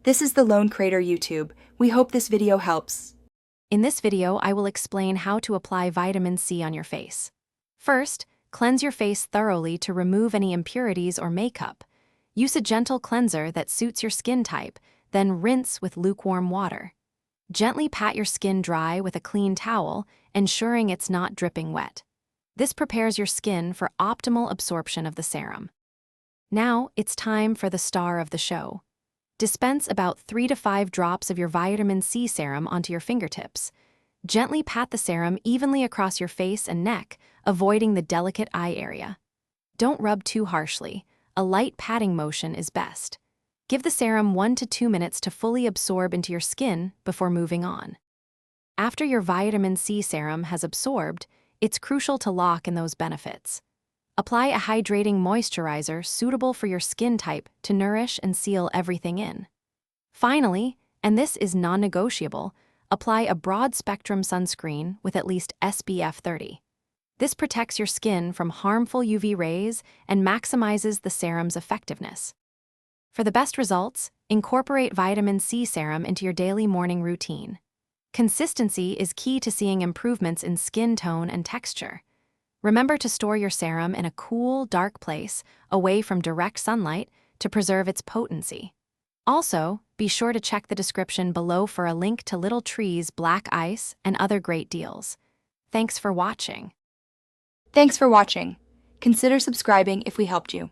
This is the Lone Crater YouTube. We hope this video helps. In this video, I will explain how to apply vitamin C on your face. First, cleanse your face thoroughly to remove any impurities or makeup. Use a gentle cleanser that suits your skin type, then rinse with lukewarm water. Gently pat your skin dry with a clean towel, ensuring it's not dripping wet. This prepares your skin for optimal absorption of the serum. Now, it's time for the star of the show. Dispense about 3 to 5 drops of your vitamin C serum onto your fingertips. Gently pat the serum evenly across your face and neck, avoiding the delicate eye area. Don't rub too harshly. A light patting motion is best. Give the serum 1 to 2 minutes to fully absorb into your skin before moving on. After your vitamin C serum has absorbed, it's crucial to lock in those benefits. Apply a hydrating moisturizer suitable for your skin type to nourish and seal everything in. Finally, and this is non-negotiable, apply a broad-spectrum sunscreen with at least SPF 30. This protects your skin from harmful UV rays and maximizes the serum's effectiveness. For the best results, incorporate vitamin C serum into your daily morning routine. Consistency is key to seeing improvements in skin tone and texture. Remember to store your serum in a cool, dark place, away from direct sunlight, to preserve its potency. Also, be sure to check the description below for a link to Little Tree's black ice and other great deals. Thanks for watching. Thanks for watching. Consider subscribing if we helped you.